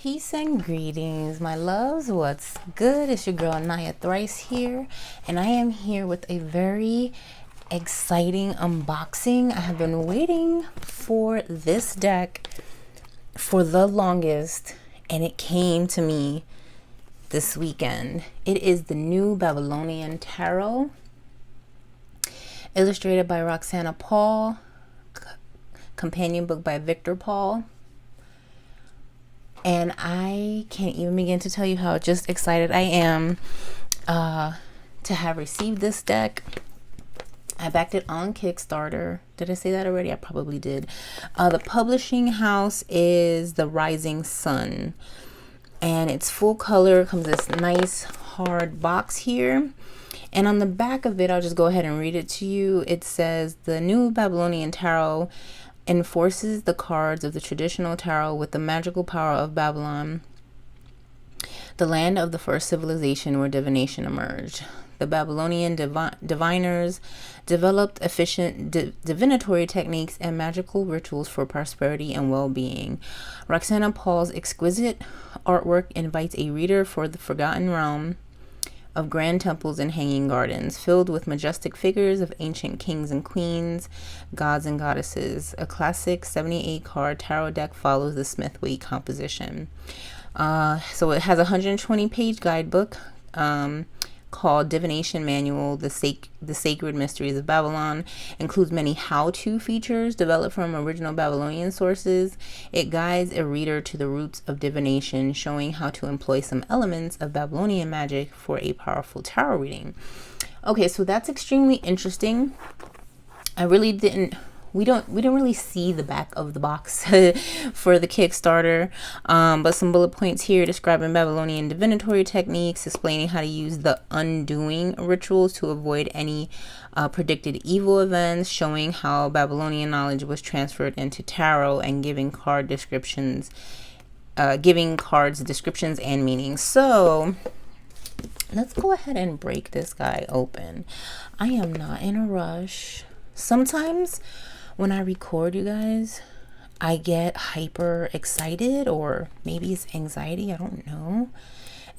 Peace and greetings, my loves. What's good? It's your girl Naya Thryce here, and I am here with a very exciting unboxing. I have been waiting for this deck for the longest, and it came to me this weekend. It is the new Babylonian Tarot, illustrated by Roxana Paul, companion book by Victor Paul. And I can't even begin to tell you how just excited I am to have received this deck. I backed it on Kickstarter. Did I say that already? I probably did. The publishing house is The Rising Sun, and it's full color. Comes this nice hard box here, and on the back of it, I'll just go ahead and read it to you. It says, the new Babylonian Tarot enforces the cards of the traditional tarot with the magical power of Babylon, the land of the first civilization where divination emerged. The Babylonian diviners developed efficient divinatory techniques and magical rituals for prosperity and well-being. Roxana Paul's exquisite artwork invites a reader for the forgotten realm of grand temples and hanging gardens, filled with majestic figures of ancient kings and queens, gods and goddesses. A classic 78 card tarot deck follows the Smithwaite composition. So it has a 120 page guidebook called Divination Manual, the Sacred Mysteries of Babylon. Includes many how-to features developed from original Babylonian sources. It guides a reader to the roots of divination, showing how to employ some elements of Babylonian magic for a powerful tarot reading. Okay, so that's extremely interesting. We didn't really see the back of the box for the Kickstarter, but some bullet points here describing Babylonian divinatory techniques, explaining how to use the undoing rituals to avoid any predicted evil events, showing how Babylonian knowledge was transferred into tarot, and giving cards descriptions and meanings. So let's go ahead and break this guy open. I am not in a rush. Sometimes when I record, you guys, I get hyper excited, or maybe it's anxiety, I don't know.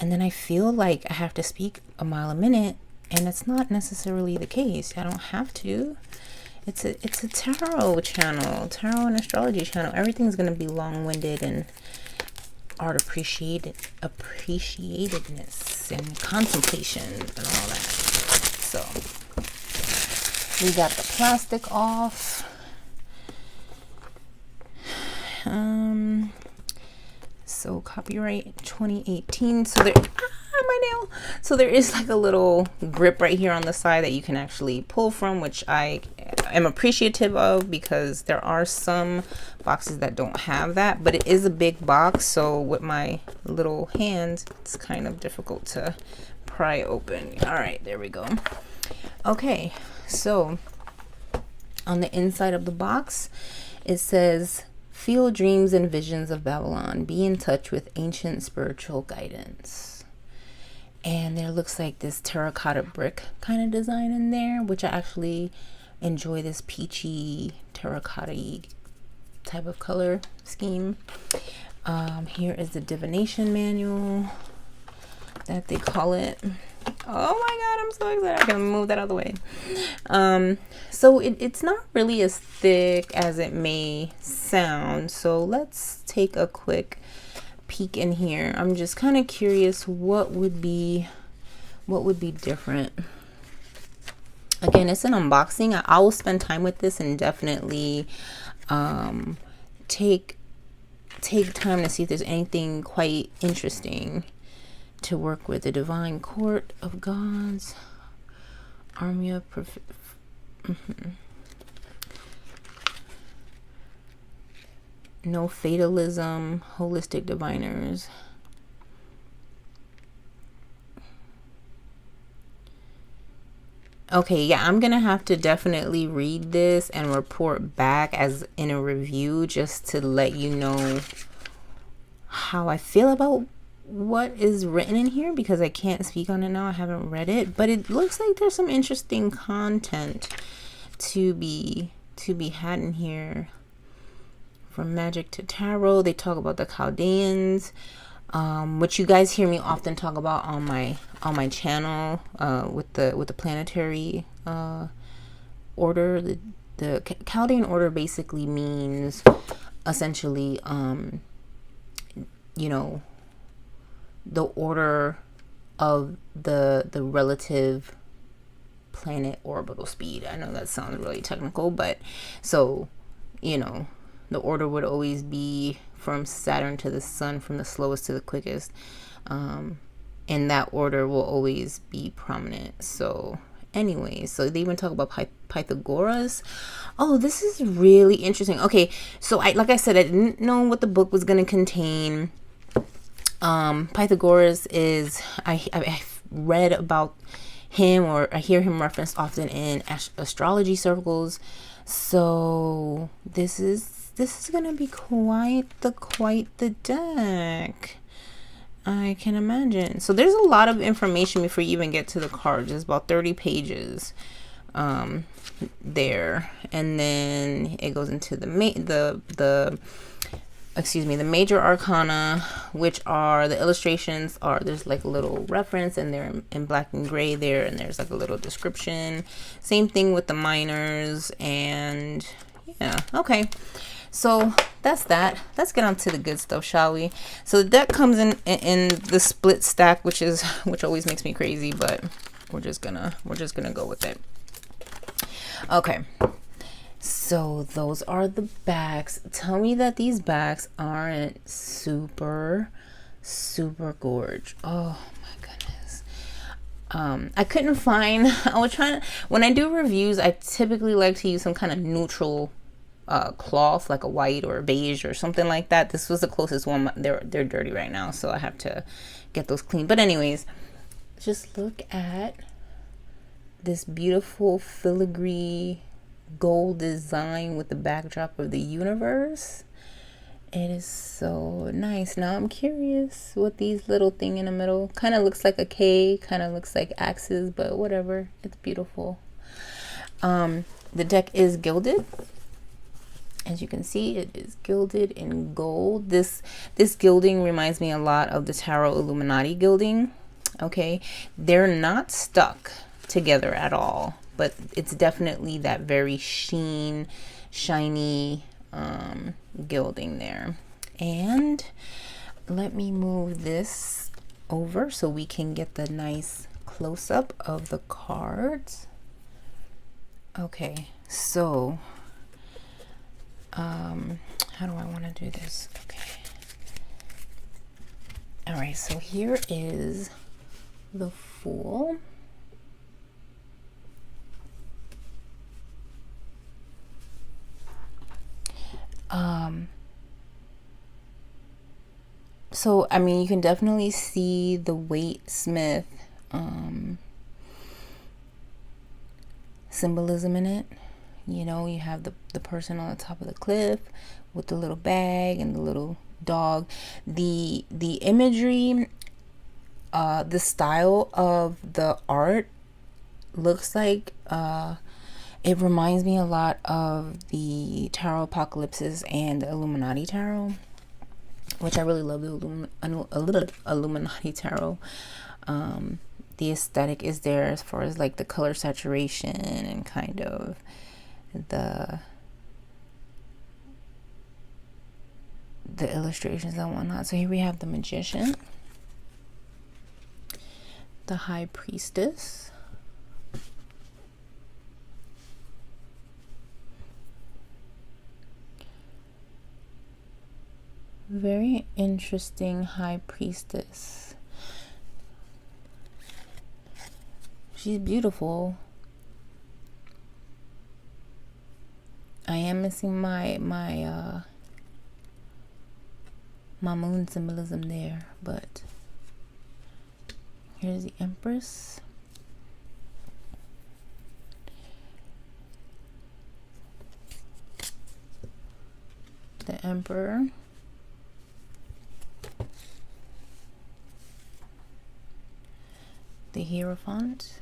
And then I feel like I have to speak a mile a minute, and it's not necessarily the case. I don't have to. It's a tarot channel, tarot and astrology channel. Everything's gonna be long-winded and art appreciatedness and contemplation and all that. So we got the plastic off. So copyright 2018. So there, my nail. So there is like a little grip right here on the side that you can actually pull from, which I am appreciative of, because there are some boxes that don't have that, but it is a big box. So with my little hands, it's kind of difficult to pry open. All right, there we go. Okay, so on the inside of the box, it says, feel dreams and visions of Babylon. Be in touch with ancient spiritual guidance. And there looks like this terracotta brick kind of design in there, which I actually enjoy, this peachy terracotta type of color scheme. Here is the divination manual that they call it. Oh my god, I'm so excited. I can move that out of the way. So it's not really as thick as it may sound. So let's take a quick peek in here. I'm just kind of curious what would be different. Again, it's an unboxing. I will spend time with this and definitely take time to see if there's anything quite interesting to work with. The Divine Court of Gods, Army of No Fatalism, Holistic Diviners. Okay, yeah, I'm gonna have to definitely read this and report back as in a review, just to let you know how I feel about what is written in here, because I can't speak on it now. I haven't read it, but it looks like there's some interesting content to be had in here from magic to tarot. They talk about the Chaldeans, which you guys hear me often talk about on my channel, with the planetary order. The Chaldean order basically means essentially, you know, the order of the relative planet orbital speed. I know that sounds really technical, but so, you know, the order would always be from Saturn to the Sun, from the slowest to the quickest, and that order will always be prominent. So anyway, so they even talk about Pythagoras. Oh, this is really interesting. Okay, so like I said, I didn't know what the book was going to contain. Pythagoras is, I've read about him, or I hear him referenced often in astrology circles. So this is gonna be quite the deck, I can imagine. So there's a lot of information before you even get to the cards. There's about 30 pages there, and then it goes into the major arcana, which are the illustrations are, there's like a little reference, and they're in black and gray there, and there's like a little description. Same thing with the minors, and yeah, okay. So that's that. Let's get on to the good stuff, shall we? So the deck comes in the split stack, which always makes me crazy, but we're just gonna go with it. Okay. So those are the backs. Tell me that these backs aren't super gorge. Oh my goodness. I couldn't find, I was trying to, when I do reviews, I typically like to use some kind of neutral cloth, like a white or a beige or something like that. This was the closest one. They're dirty right now, so I have to get those clean. But anyways, just look at this beautiful filigree gold design with the backdrop of the universe. It is so nice. Now I'm curious what these little thing in the middle kind of looks like. A K, kind of looks like axes, but whatever, it's beautiful. The deck is gilded. As you can see, it is gilded in gold. This gilding reminds me a lot of the Tarot Illuminati gilding. Okay, they're not stuck together at all, but it's definitely that very shiny gilding there. And let me move this over so we can get the nice close-up of the cards. Okay, so how do I want to do this? Okay, all right, so here is the Fool. So I mean, you can definitely see the Waite Smith symbolism in it. You know, you have the person on the top of the cliff with the little bag and the little dog. The imagery, the style of the art looks like it reminds me a lot of the Tarot Apocalypses and the Illuminati Tarot, which I really love the Illuminati Tarot. The aesthetic is there as far as like the color saturation and kind of the illustrations and whatnot. So here we have the Magician, the High Priestess, very interesting High Priestess. She's beautiful. I am missing my moon symbolism there, but here's the Empress. The Emperor. The Hierophant.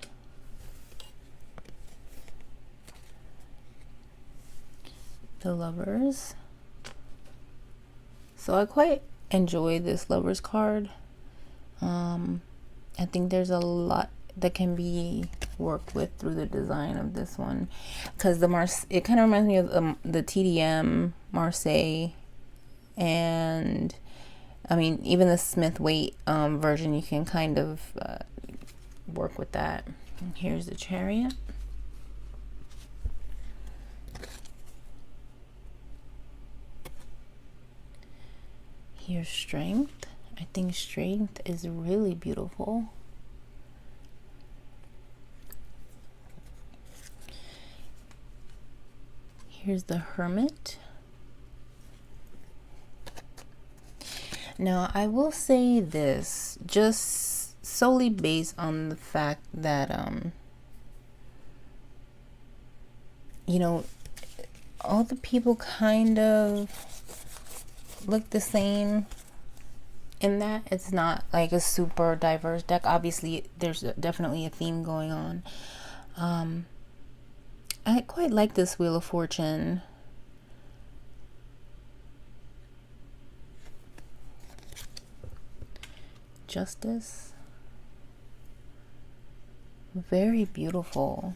The Lovers. So I quite enjoy this Lovers card. I think there's a lot that can be worked with through the design of this one, because it kind of reminds me of the TDM Marseille, and I mean even the Smith Waite version. You can kind of work with that. And here's the Chariot. Here's Strength. I think Strength is really beautiful. Here's the Hermit. Now, I will say this, just solely based on the fact that, you know, all the people kind of look the same in that it's not like a super diverse deck. Obviously, there's definitely a theme going on. I quite like this Wheel of Fortune. Justice. Very beautiful.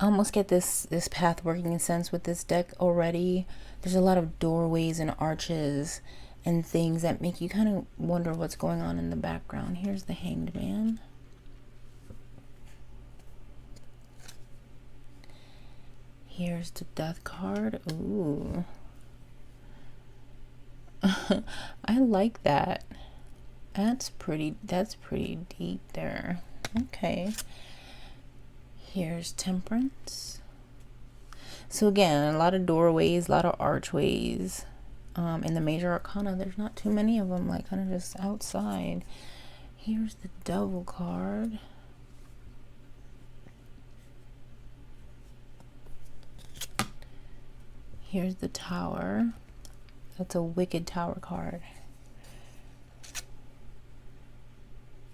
I almost get this path working in sense with this deck already. There's a lot of doorways and arches and things that make you kind of wonder what's going on in the background. Here's the Hanged Man. Here's the Death card. Ooh. I like that. That's pretty deep there. Okay. Here's Temperance. So again, a lot of doorways, a lot of archways. In the Major Arcana, there's not too many of them, like kind of just outside. Here's the Devil card. Here's the Tower. That's a Wicked Tower card.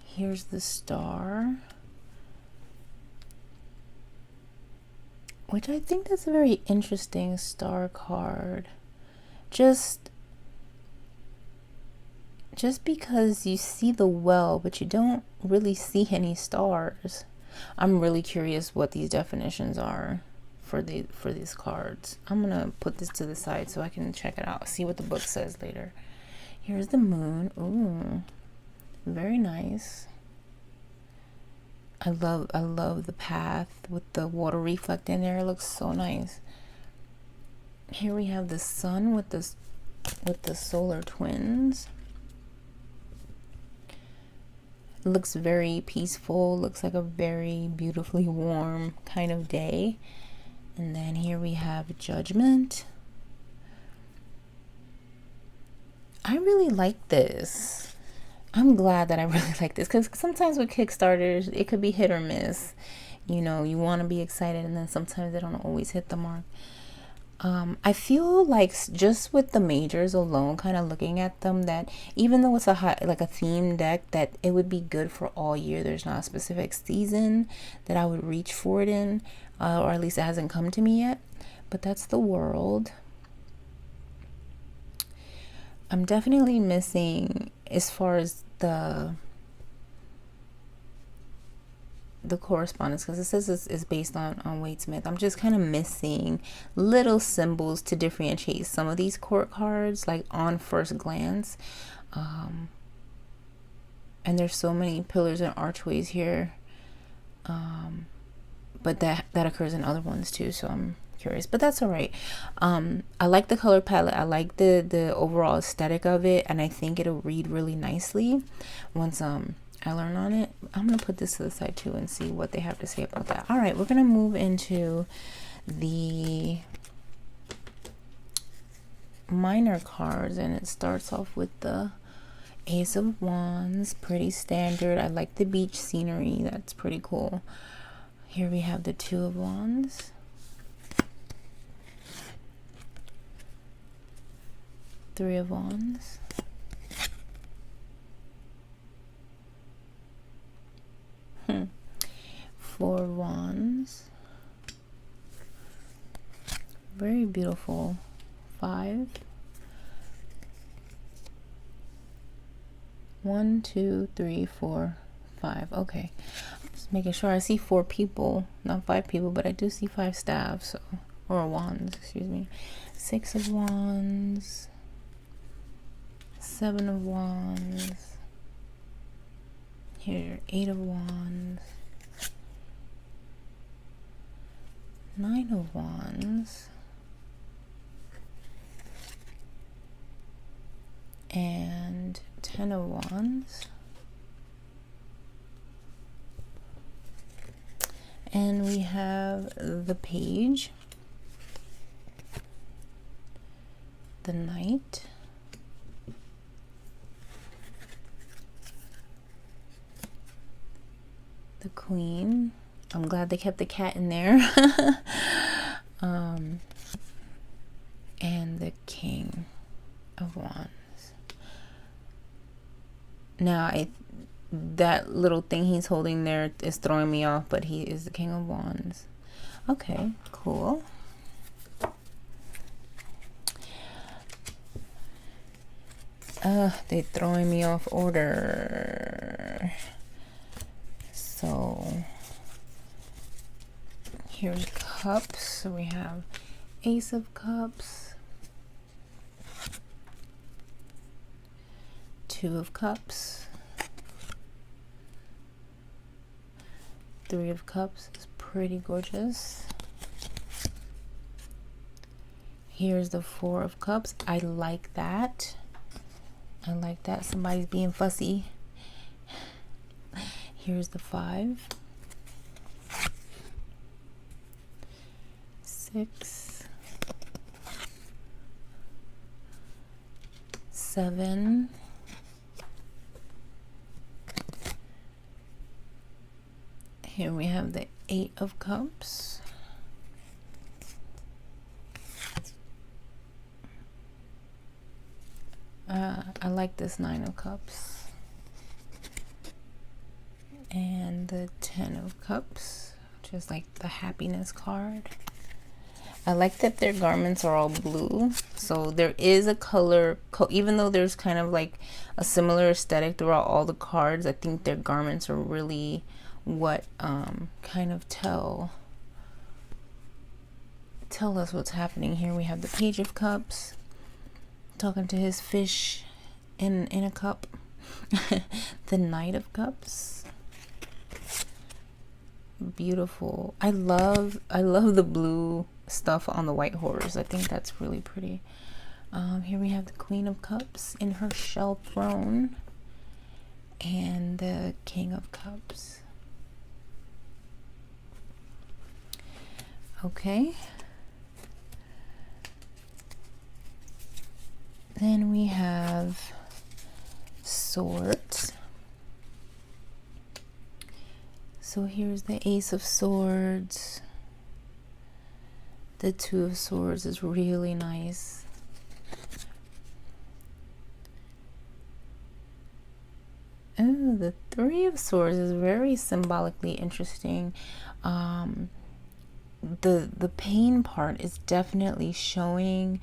Here's the Star, which I think that's a very interesting Star card. Just because you see the well, but you don't really see any stars. I'm really curious what these definitions are for these cards. I'm gonna put this to the side so I can check it out, see what the book says later. Here's the Moon. Ooh, very nice. I love the path with the water reflecting there. It looks so nice. Here we have the Sun with the solar twins. It looks very peaceful. Looks like a very beautifully warm kind of day. And then here we have Judgment. I really like this. I'm glad that I really like this, because sometimes with Kickstarters, it could be hit or miss. You know, you want to be excited, and then sometimes they don't always hit the mark. I feel like just with the majors alone, kind of looking at them, that even though it's like a theme deck, that it would be good for all year. There's not a specific season that I would reach for it in, or at least it hasn't come to me yet. But that's the World. I'm definitely missing, as far as the correspondence, because it says it's based on Wade Smith. I'm just kind of missing little symbols to differentiate some of these court cards, like on first glance. And there's so many pillars and archways here, but that occurs in other ones too, so I'm curious, but that's all right. I like the color palette. I like the overall aesthetic of it, and I think it'll read really nicely once I learn on it. I'm gonna put this to the side too and see what they have to say about that. All right, we're gonna move into the minor cards, and it starts off with the Ace of Wands. Pretty standard. I like the beach scenery. That's pretty cool. Here we have the Two of Wands, Three of Wands, Four of Wands, very beautiful, Five, 1, 2, 3, 4, 5. Okay, just making sure I see 4 people, not 5 people, but I do see 5 staffs, so, or wands, excuse me. 6 of wands, 7 of wands, here 8 of wands, 9 of wands, and 10 of wands, and we have the page, the knight, the queen. I'm glad they kept the cat in there. And the king of wands. Now, that little thing he's holding there is throwing me off, but he is the king of wands. Okay, cool. They're throwing me off order. So here's cups. So we have Ace of Cups, 2 of Cups, 3 of Cups is pretty gorgeous. Here's the 4 of Cups. I like that. I like that. Somebody's being fussy. Here's the 5, 6, 7, here we have the 8 of Cups, I like this 9 of Cups, and the 10 of Cups, which is like the happiness card. I like that their garments are all blue, so there is a color even though there's kind of like a similar aesthetic throughout all the cards. I think their garments are really what kind of tell us what's happening here. We have the Page of Cups talking to his fish in a cup. The Knight of Cups, beautiful. I love the blue stuff on the white horse. I think that's really pretty. Here we have the Queen of Cups in her shell throne, and the King of Cups. Okay, then we have Swords. So here's the Ace of Swords. The 2 of Swords is really nice. Oh, the 3 of Swords is very symbolically interesting. The pain part is definitely showing,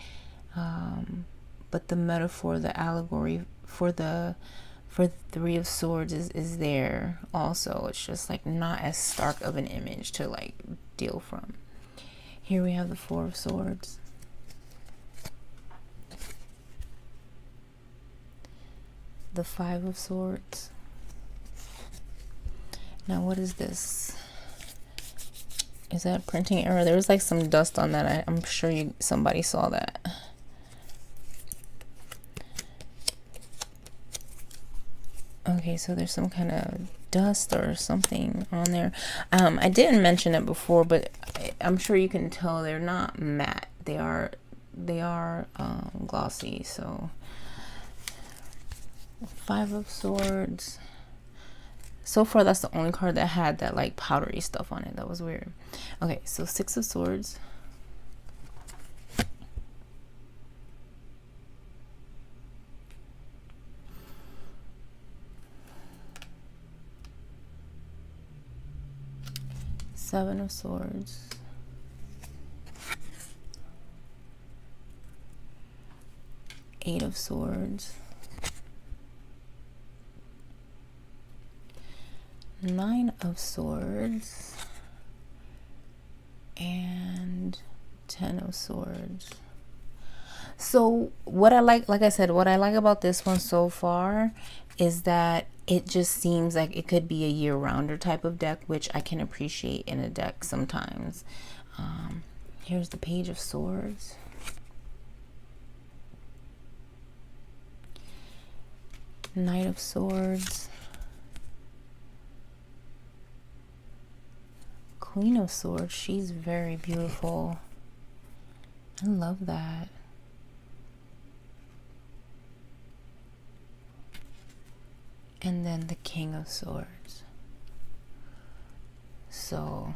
but the metaphor, the allegory for the 3 of Swords is there also. It's just like not as stark of an image to like deal from. Here we have the 4 of Swords, the 5 of Swords. Now what is this? Is that a printing error? There was like some dust on that. I'm sure somebody saw that. Okay, so there's some kind of dust or something on there. I didn't mention it before, but I'm sure you can tell they're not matte. They are glossy. So 5 of Swords. So far, that's the only card that had that like powdery stuff on it. That was weird. Okay, so 6 of Swords. Seven of Swords. 8 of Swords. Nine of Swords and Ten of Swords. So what I like I said, what I like about this one so far is that it just seems like it could be a year-rounder type of deck, which I can appreciate in a deck sometimes. Here's the Page of Swords. Knight of Swords. Queen of Swords. She's very beautiful. I love that. And then the King of Swords. So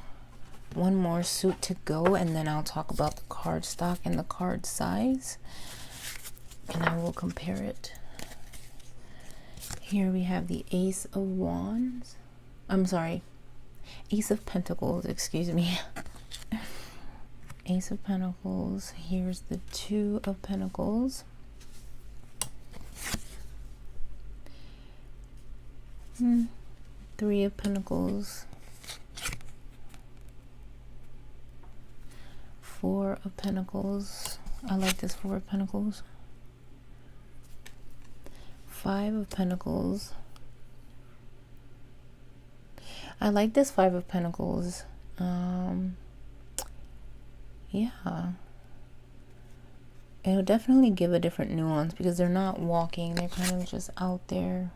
one more suit to go, and then I'll talk about the card stock and the card size, and I will compare it. Here we have the Ace of Wands. I'm sorry, Ace of Pentacles, excuse me. Ace of Pentacles. Here's the Two of Pentacles. Three of Pentacles. Four of Pentacles. I like this Four of Pentacles. Five of Pentacles. I like this Five of Pentacles. Yeah. It'll definitely give a different nuance because they're not walking. They're kind of just out there.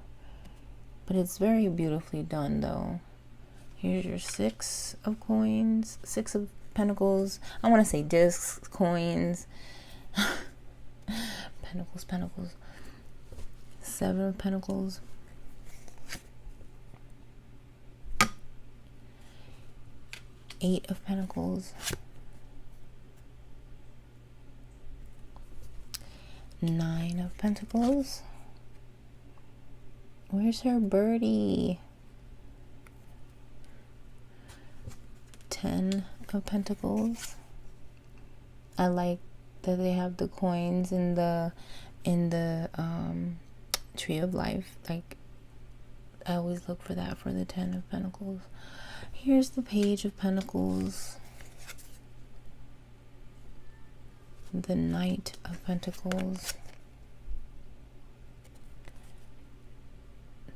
But it's very beautifully done though. Here's your Six of Coins. Six of Pentacles. I want to say discs, coins. Pentacles, Pentacles. Seven of Pentacles. Eight of Pentacles. Nine of Pentacles. Where's her birdie? Ten of Pentacles. I like that they have the coins in the Tree of Life. Like, I always look for that for the Ten of Pentacles. Here's the Page of Pentacles. The Knight of Pentacles.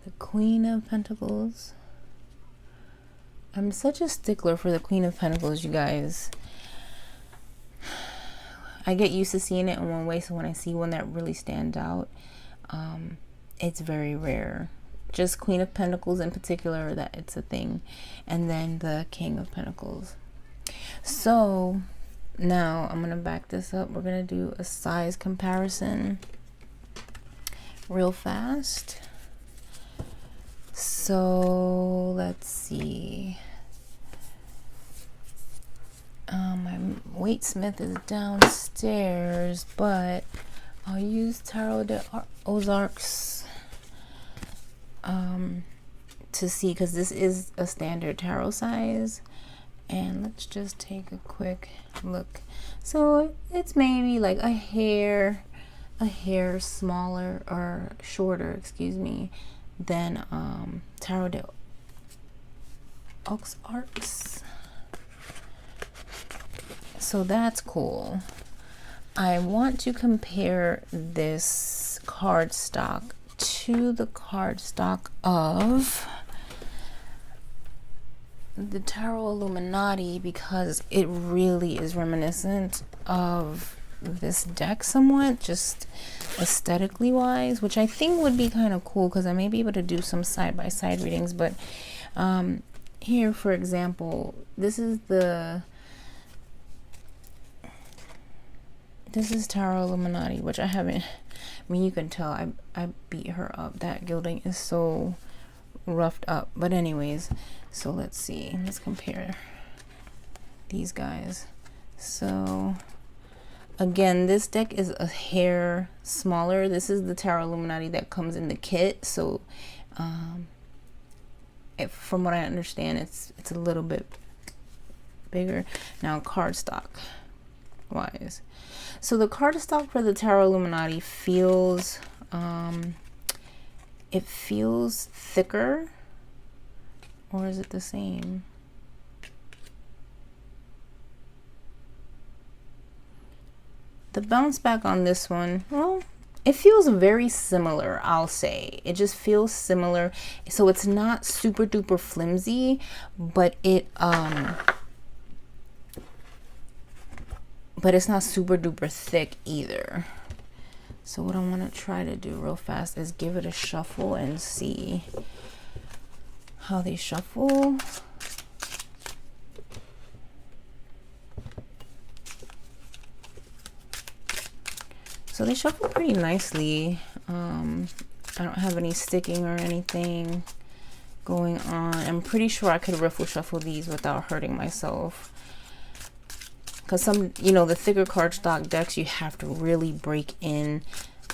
The Queen of Pentacles. I'm such a stickler for the Queen of Pentacles, you guys. I get used to seeing it in one way, so when I see one that really stands out, it's very rare. Just Queen of Pentacles in particular, that it's a thing. And then the King of Pentacles. So now I'm gonna back this up. We're gonna do a size comparison real fast. So let's see. My weightsmith is downstairs, but I'll use Tarot de Ozarks to see, because this is a standard tarot size. And let's just take a quick look. So it's maybe like a hair smaller or shorter, excuse me, than Tarot de Ozarks. So that's cool. I want to compare this card stock to the card stock of the Tarot Illuminati, because it really is reminiscent of this deck somewhat, just aesthetically wise, which I think would be kind of cool because I may be able to do some side-by-side readings. But here, for example, this is Tarot Illuminati, which I haven't, I mean, you can tell I beat her up. That gilding is so roughed up. But anyways, so let's see, let's compare these guys. So again, this deck is a hair smaller. This is the Tarot Illuminati that comes in the kit. So from what I understand, it's a little bit bigger. Now cardstock wise, so the cardstock for the Tarot Illuminati feels it feels thicker Or is it the same? The bounce back on this one, well, it feels very similar, I'll say. It just feels similar. So it's not super duper flimsy, but it's not super duper thick either. So what I want to try to do real fast is give it a shuffle and see how they shuffle. So they shuffle pretty nicely. I don't have any sticking or anything going on. I'm pretty sure I could riffle shuffle these without hurting myself. Because some, you know, the thicker cardstock decks, you have to really break in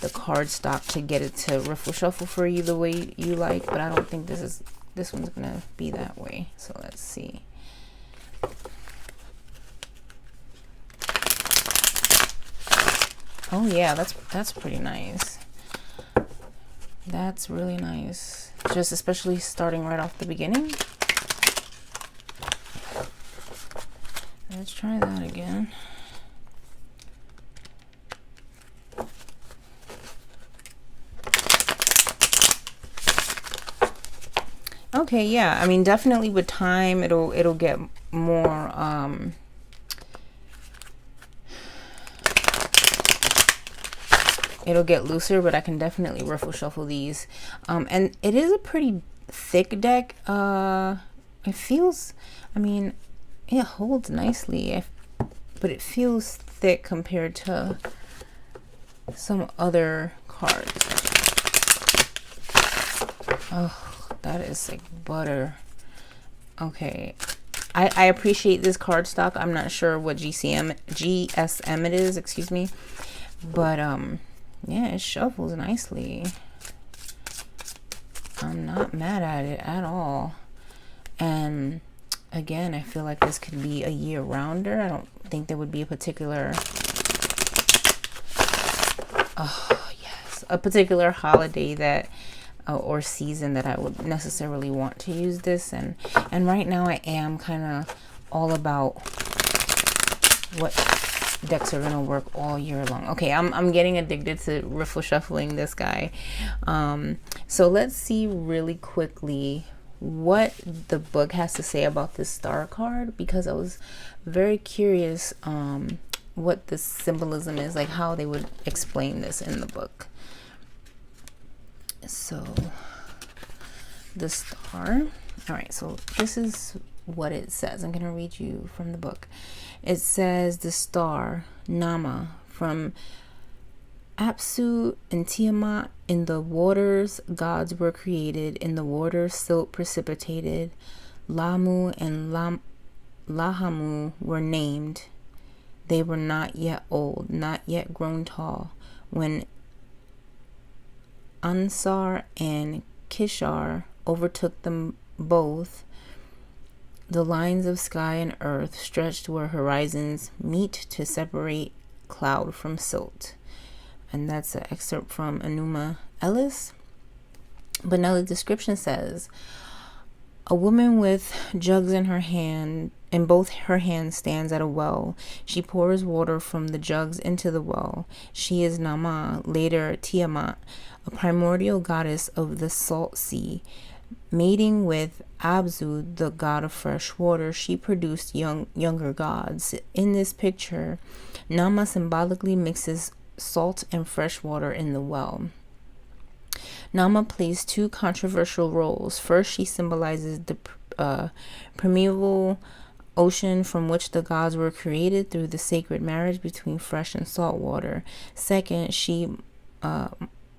the cardstock to get it to riffle shuffle for you the way you like. But I don't think this one's gonna be that way. So let's see. Oh yeah, that's pretty nice. That's really nice. Just especially starting right off the beginning. Let's try that again. Okay, yeah. I mean, definitely with time it'll get more it'll get looser, but I can definitely riffle shuffle these. And it is a pretty thick deck. It feels, I mean, it holds nicely, but it feels thick compared to some other cards. Oh, that is like butter. Okay. I appreciate this cardstock. I'm not sure what GSM it is, excuse me. But yeah, it shuffles nicely. I'm not mad at it at all. And again, I feel like this could be a year-rounder. I don't think there would be a particular a particular holiday that or season that I would necessarily want to use this. And right now I am kind of all about what decks are gonna work all year long. Okay, I'm getting addicted to riffle shuffling this guy. So let's see really quickly what the book has to say about this star card, because I was very curious what the symbolism is, like how they would explain this in the book. So the star, all right, so this is what it says. I'm gonna read you from the book. It says the star, Nama, from Apsu and Tiamat. In the waters gods were created, in the waters silt precipitated. Lamu and Lahamu were named. They were not yet old, not yet grown tall, when Ansar and Kishar overtook them both. The lines of sky and earth stretched where horizons meet to separate cloud from silt. And that's an excerpt from Enuma Ellis. But now the description says, a woman with jugs in her hand, in both her hands, stands at a well. She pours water from the jugs into the well. She is Nama, later Tiamat, a primordial goddess of the salt sea. Mating with Abzu, the god of fresh water, she produced younger gods. In this picture, Nama symbolically mixes salt and fresh water in the well. Nama plays two controversial roles. First, she symbolizes the primeval ocean from which the gods were created through the sacred marriage between fresh and salt water. Second, she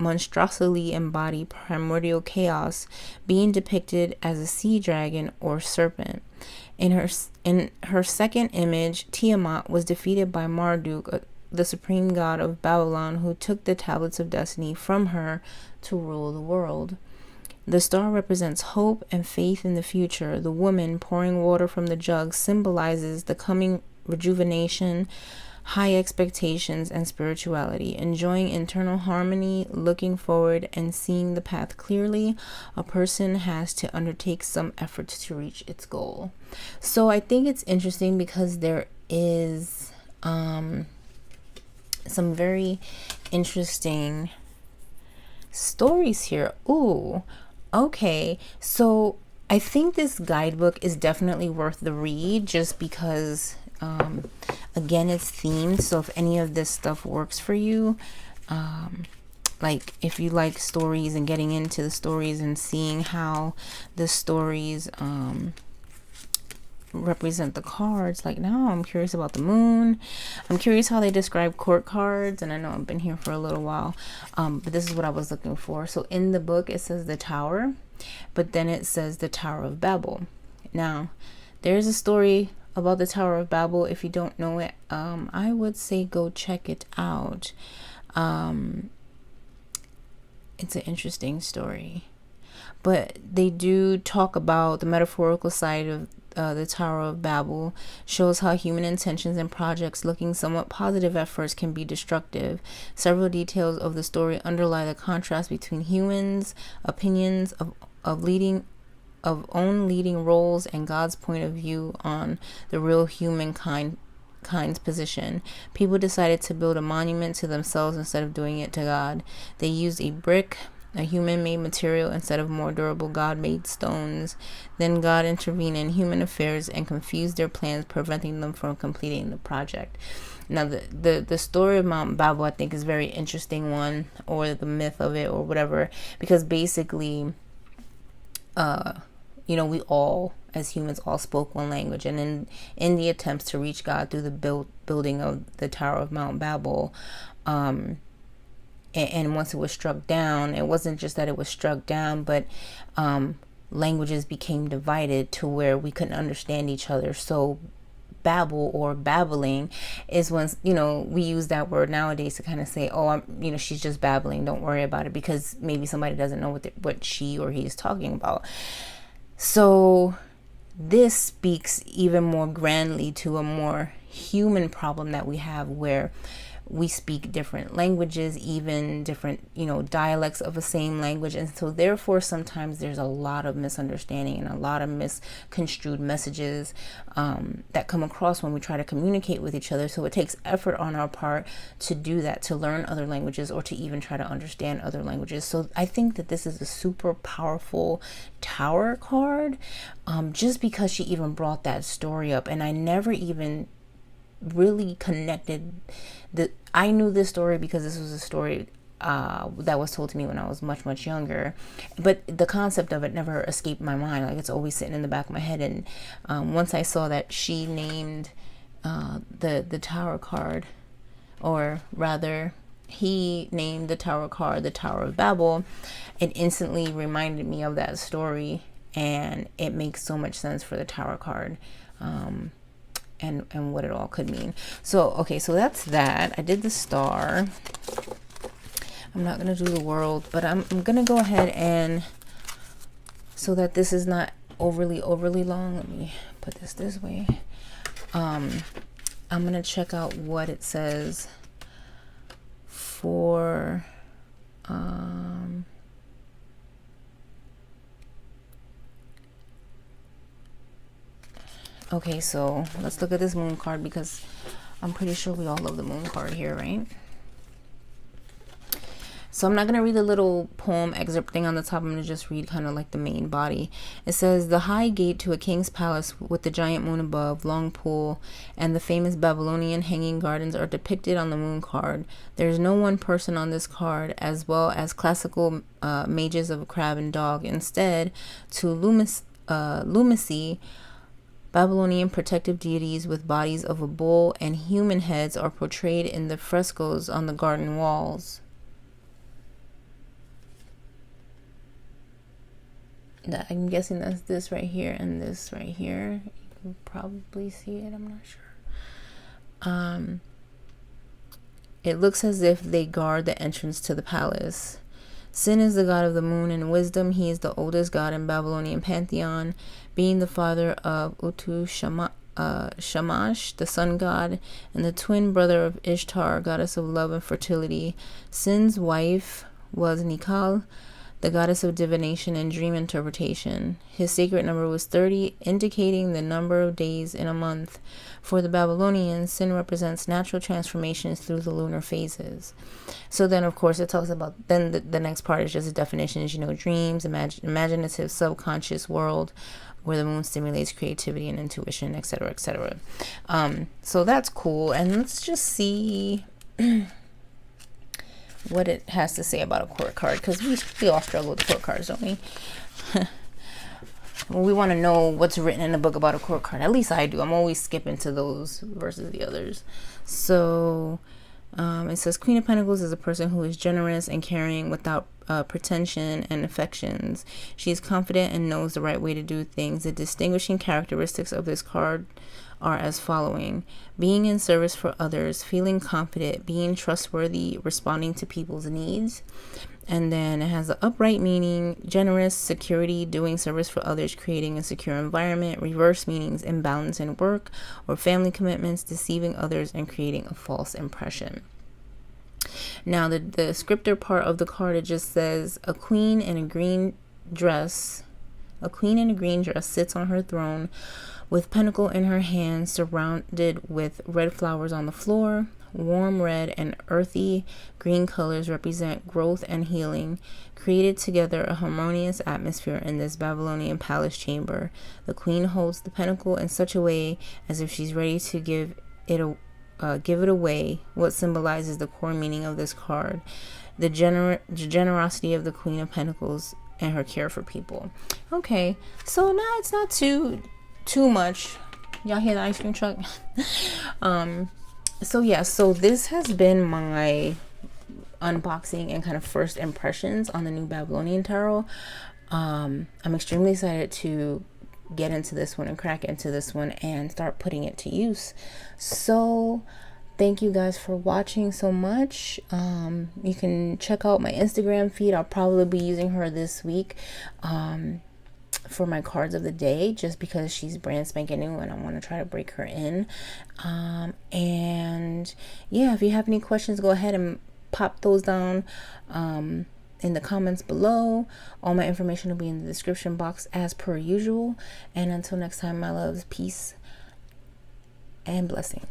monstrously embody primordial chaos, being depicted as a sea dragon or serpent. In her second image, Tiamat was defeated by Marduk, the supreme god of Babylon, who took the tablets of destiny from her to rule the world. The star represents hope and faith in the future. The woman pouring water from the jug symbolizes the coming rejuvenation, high expectations and spirituality, enjoying internal harmony, looking forward, and seeing the path clearly. A person has to undertake some efforts to reach its goal. So I think it's interesting because there is some very interesting stories here. Ooh, okay. So I think this guidebook is definitely worth the read, just because again, it's themed. So if any of this stuff works for you, like if you like stories and getting into the stories and seeing how the stories represent the cards, like now I'm curious about the moon. I'm curious how they describe court cards, and I know I've been here for a little while, but this is what I was looking for. So in the book it says the Tower, but then it says the Tower of Babel. Now there's a story about the Tower of Babel. If you don't know it, I would say go check it out. It's an interesting story, but they do talk about the metaphorical side of the Tower of Babel. Shows how human intentions and projects looking somewhat positive at first can be destructive. Several details of the story underlie the contrast between humans' opinions of own leading roles and God's point of view on the real humankind's position. People decided to build a monument to themselves instead of doing it to God. They used a brick, a human-made material, instead of more durable God-made stones. Then God intervened in human affairs and confused their plans, preventing them from completing the project. Now, the story of Mount Babel, I think, is a very interesting one, or the myth of it, or whatever, because basically, we all, as humans, all spoke one language, and in the attempts to reach God through the building of the Tower of Mount Babel, and once it was struck down, it wasn't just that it was struck down, but languages became divided to where we couldn't understand each other. So babble or babbling is when, we use that word nowadays to kind of say, oh, she's just babbling, don't worry about it, because maybe somebody doesn't know what she or he is talking about. So this speaks even more grandly to a more human problem that we have, where we speak different languages, even different, dialects of the same language. And so therefore, sometimes there's a lot of misunderstanding and a lot of misconstrued messages that come across when we try to communicate with each other. So it takes effort on our part to do that, to learn other languages, or to even try to understand other languages. So I think that this is a super powerful Tower card, just because she even brought that story up. And I never even really connected I knew this story because this was a story that was told to me when I was much, much younger, but the concept of it never escaped my mind. Like, it's always sitting in the back of my head. And once I saw that she named the Tower card, or rather he named the Tower card the Tower of Babel, it instantly reminded me of that story, and it makes so much sense for the Tower card. And what it all could mean. So, okay, so that's that. I did the star. I'm not going to do the world, but I'm going to go ahead and, so that this is not overly long, let me put this way. I'm going to check out what it says for, okay, so let's look at this moon card, because I'm pretty sure we all love the moon card here, right? So I'm not going to read the little poem excerpt thing on the top. I'm going to just read kind of like the main body. It says, the high gate to a king's palace with the giant moon above, long pool, and the famous Babylonian hanging gardens are depicted on the moon card. There's no one person on this card, as well as classical mages of crab and dog. Instead, to lumacy, Babylonian protective deities with bodies of a bull and human heads are portrayed in the frescoes on the garden walls. I'm guessing that's this right here and this right here. You can probably see it, I'm not sure. It looks as if they guard the entrance to the palace. Sin is the god of the moon and wisdom. He is the oldest god in Babylonian pantheon, being the father of Shamash, the sun god, and the twin brother of Ishtar, goddess of love and fertility. Sin's wife was Nikal, the goddess of divination and dream interpretation. His sacred number was 30, indicating the number of days in a month. For the Babylonians, Sin represents natural transformations through the lunar phases. So then, of course, it talks about, then the next part is just the definitions, dreams, imaginative subconscious world, where the moon stimulates creativity and intuition, etc., etc. So that's cool. And let's just see what it has to say about a court card, because we all struggle with court cards, don't we? Well, we want to know what's written in the book about a court card. At least I do. I'm always skipping to those versus the others. So it says Queen of Pentacles is a person who is generous and caring without pretension and affections. She is confident and knows the right way to do things. The distinguishing characteristics of this card are as following: being in service for others, feeling confident, being trustworthy, responding to people's needs. And then it has the upright meaning, generous, security, doing service for others, creating a secure environment. Reverse meanings, imbalance in work or family commitments, deceiving others, and creating a false impression. Now the descriptor part of the card, it just says a queen in a green dress sits on her throne with pentacle in her hand, surrounded with red flowers on the floor. Warm red and earthy green colors represent growth and healing, created together a harmonious atmosphere in this Babylonian palace chamber. The queen holds the pentacle in such a way as if she's ready to give it away, what symbolizes the core meaning of this card: the generosity of the Queen of Pentacles and her care for people. Okay, so now it's not too much. Y'all hear the ice cream truck? So yeah, so this has been my unboxing and kind of first impressions on the new Babylonian Tarot. I'm extremely excited to get into this one and crack into this one and start putting it to use. So thank you guys for watching so much. You can check out my Instagram feed. I'll probably be using her this week for my cards of the day, just because she's brand spanking new and I want to try to break her in. And yeah, if you have any questions, go ahead and pop those down in the comments below. All my information will be in the description box as per usual. And until next time, my loves, peace and blessings.